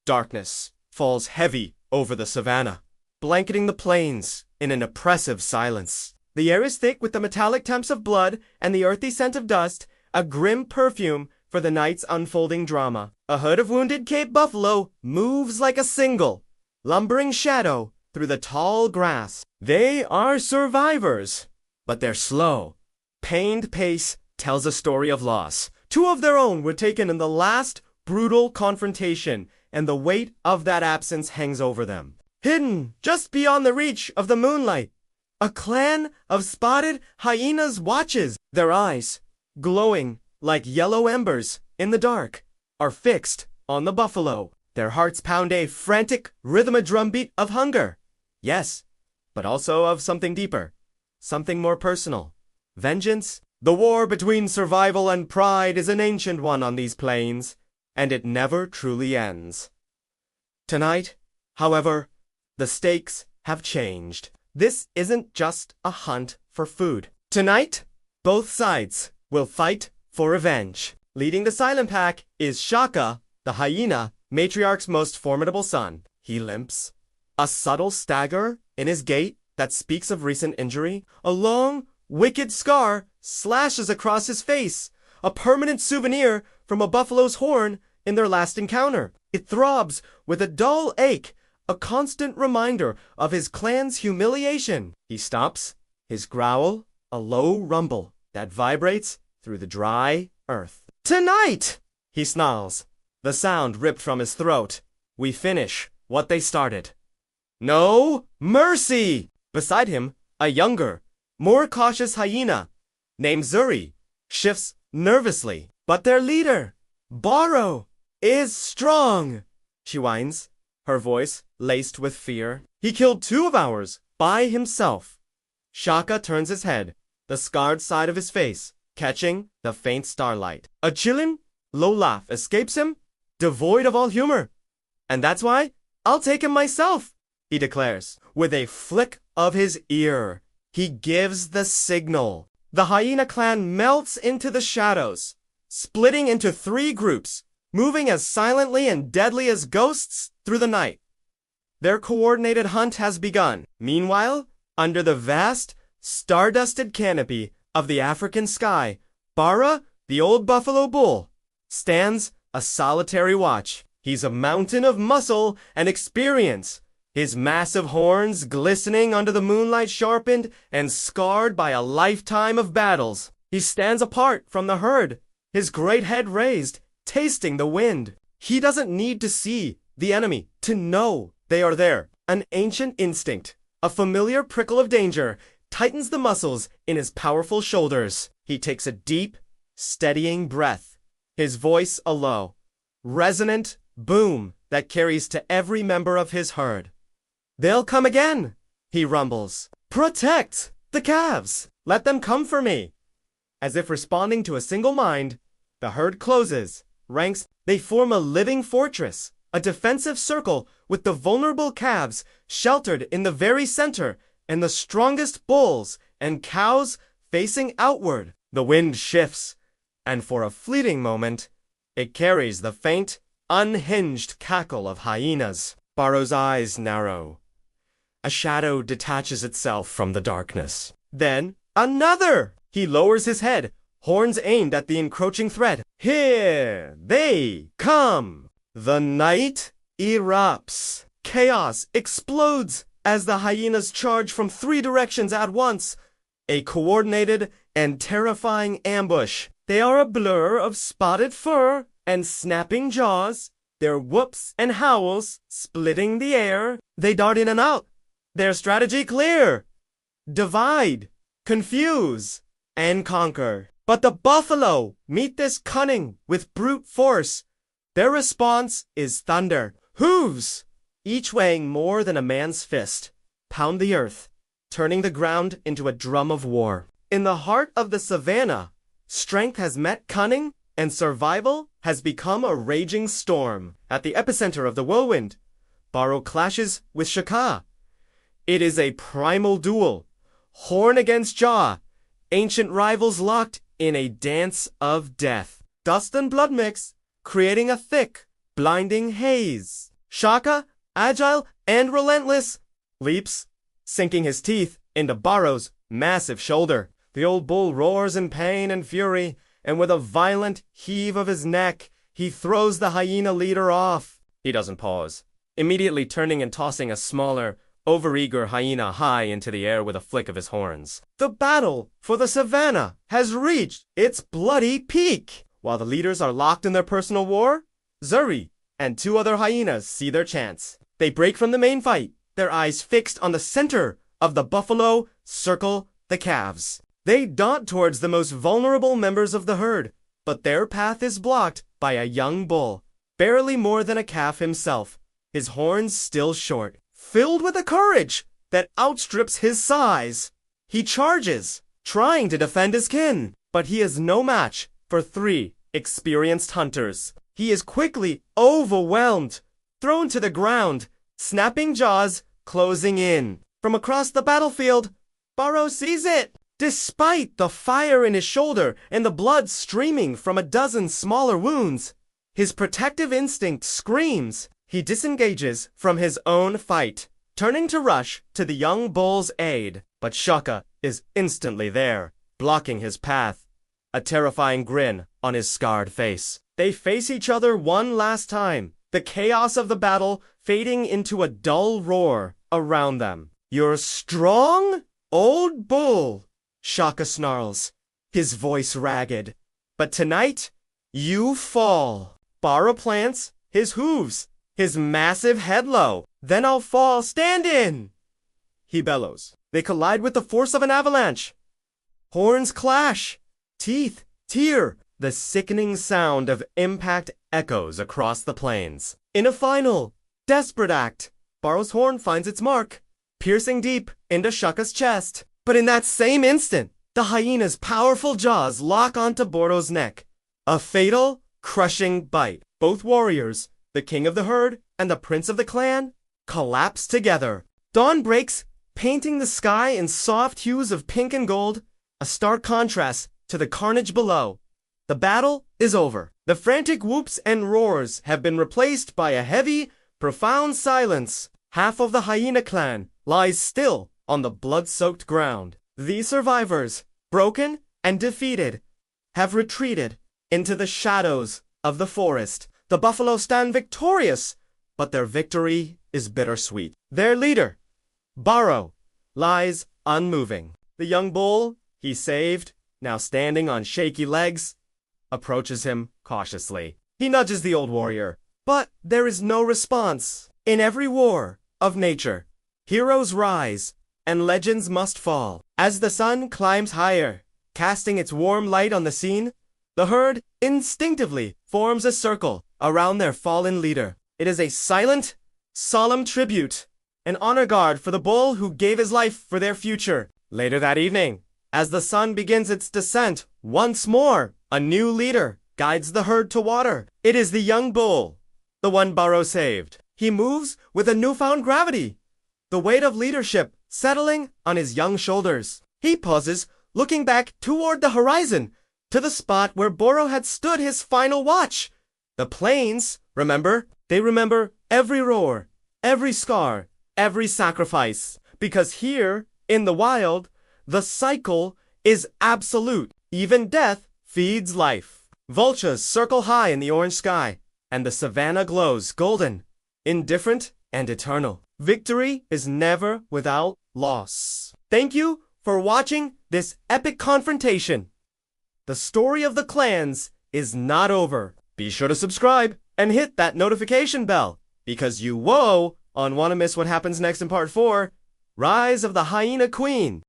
Darkness falls heavy over the savanna, blanketing the plains in an oppressive silence. The air is thick with the metallic temps of blood and the earthy scent of dust, a grim perfume for the night's unfolding drama. A herd of wounded Cape buffalo moves like a single, lumbering shadow through the tall grass. They are survivors, but their slow, pained pace tells a story of loss. Two of their own were taken in the last brutal confrontation, and the weight of that absence hangs over them. Hidden just beyond the reach of the moonlight, a clan of spotted hyenas watches. Their eyes, glowing like yellow embers in the dark, are fixed on the buffalo. Their hearts pound a frantic rhythmic drumbeat of hunger. Yes, but also of something deeper, something more personal. Vengeance. The war between survival and pride is an ancient one on these plains, and it never truly ends. Tonight, however, the stakes have changed. This isn't just a hunt for food. Tonight, both sides will fight for revenge. Leading the silent pack is Shaka, the hyena, matriarch's most formidable son. He limps, a subtle stagger in his gait that speaks of recent injury. A long, wicked scar slashes across his face, a permanent souvenir from a buffalo's horn in their last encounter. It throbs with a dull ache, a constant reminder of his clan's humiliation. He stops, his growl a low rumble that vibrates through the dry earth. Tonight, he snarls, the sound ripped from his throat. We finish what they started. No mercy! Beside him, a younger, more cautious hyena, named Zuri, shifts nervously. But their leader, Baro, is strong, she whines, her voice laced with fear. He killed 2 of ours by himself. Shaka turns his head, the scarred side of his face catching the faint starlight. A chillin', low laugh escapes him, devoid of all humor. And that's why I'll take him myself, he declares. With a flick of his ear, he gives the signal. The hyena clan melts into the shadows, splitting into 3 groups, moving as silently and deadly as ghosts through the night. Their coordinated hunt has begun. Meanwhile, under the vast, star-dusted canopy of the African sky, Bara, the old buffalo bull, stands a solitary watch. He's a mountain of muscle and experience, his massive horns glistening under the moonlight, sharpened and scarred by a lifetime of battles. He stands apart from the herd, his great head raised, tasting the wind. He doesn't need to see the enemy to know they are there. An ancient instinct, a familiar prickle of danger, tightens the muscles in his powerful shoulders. He takes a deep, steadying breath, his voice a low, resonant boom that carries to every member of his herd. They'll come again, he rumbles. Protect the calves. Let them come for me. As if responding to a single mind, the herd closes, ranks. They form a living fortress, a defensive circle with the vulnerable calves sheltered in the very center and the strongest bulls and cows facing outward. The wind shifts, and for a fleeting moment, it carries the faint, unhinged cackle of hyenas. Baro's eyes narrow. A shadow detaches itself from the darkness. Then, another! He lowers his head, horns aimed at the encroaching threat. Here they come! The night erupts. Chaos explodes as the hyenas charge from 3 directions at once. A coordinated and terrifying ambush. They are a blur of spotted fur and snapping jaws, their whoops and howls splitting the air. They dart in and out, their strategy clear. Divide, confuse, and conquer. But the buffalo meet this cunning with brute force. Their response is thunder. Hooves, each weighing more than a man's fist, pound the earth, turning the ground into a drum of war. In the heart of the savanna, strength has met cunning, and survival has become a raging storm. At the epicenter of the whirlwind, Baro clashes with Shaka. It is a primal duel, horn against jaw, ancient rivals locked in a dance of death. Dust and blood mix, creating a thick, blinding haze. Shaka, agile and relentless, leaps, sinking his teeth into Barrow's massive shoulder. The old bull roars in pain and fury, and with a violent heave of his neck, he throws the hyena leader off. He doesn't pause, immediately turning and tossing a smaller, overeager hyena high into the air with a flick of his horns. The battle for the savanna has reached its bloody peak. While the leaders are locked in their personal war, Zuri and 2 other hyenas see their chance. They break from the main fight, their eyes fixed on the center of the buffalo circle the calves. They dart towards the most vulnerable members of the herd, but their path is blocked by a young bull, barely more than a calf himself, his horns still short. Filled with a courage that outstrips his size, he charges, trying to defend his kin, but he is no match for 3 experienced hunters. He is quickly overwhelmed, thrown to the ground, snapping jaws closing in. From across the battlefield, Barrow sees it. Despite the fire in his shoulder and the blood streaming from a dozen smaller wounds, his protective instinct screams. He disengages from his own fight, turning to rush to the young bull's aid. But Shaka is instantly there, blocking his path, a terrifying grin on his scarred face. They face each other one last time, the chaos of the battle fading into a dull roar around them. "You're strong, old bull," Shaka snarls, his voice ragged. "But tonight, you fall." Barrow plants his hooves, his massive head low. "Then I'll fall, stand in," he bellows. They collide with the force of an avalanche. Horns clash, teeth tear. The sickening sound of impact echoes across the plains. In a final, desperate act, Barrow's horn finds its mark, piercing deep into Shaka's chest. But in that same instant, the hyena's powerful jaws lock onto Barrow's neck. A fatal, crushing bite. Both warriors, the king of the herd and the prince of the clan, collapse together. Dawn breaks, painting the sky in soft hues of pink and gold, a stark contrast to the carnage below. The battle is over. The frantic whoops and roars have been replaced by a heavy, profound silence. Half of the hyena clan lies still on the blood-soaked ground. The survivors, broken and defeated, have retreated into the shadows of the forest. The buffalo stand victorious, but their victory is bittersweet. Their leader, Barrow, lies unmoving. The young bull he saved, now standing on shaky legs, approaches him cautiously. He nudges the old warrior, but there is no response. In every war of nature, heroes rise and legends must fall. As the sun climbs higher, casting its warm light on the scene, the herd instinctively forms a circle around their fallen leader. It is a silent, solemn tribute, an honor guard for the bull who gave his life for their future. Later that evening, as the sun begins its descent once more, a new leader guides the herd to water. It is the young bull, the one Barrow saved. He moves with a newfound gravity, the weight of leadership settling on his young shoulders. He pauses, looking back toward the horizon, to the spot where Barrow had stood his final watch. The plains, remember? They remember every roar, every scar, every sacrifice. Because here, in the wild, the cycle is absolute. Even death feeds life. Vultures circle high in the orange sky, and the savanna glows golden, indifferent, and eternal. Victory is never without loss. Thank you for watching this epic confrontation. The story of the clans is not over. Be sure to subscribe and hit that notification bell, because you won't want to miss what happens next in part 4, Rise of the Hyena Queen.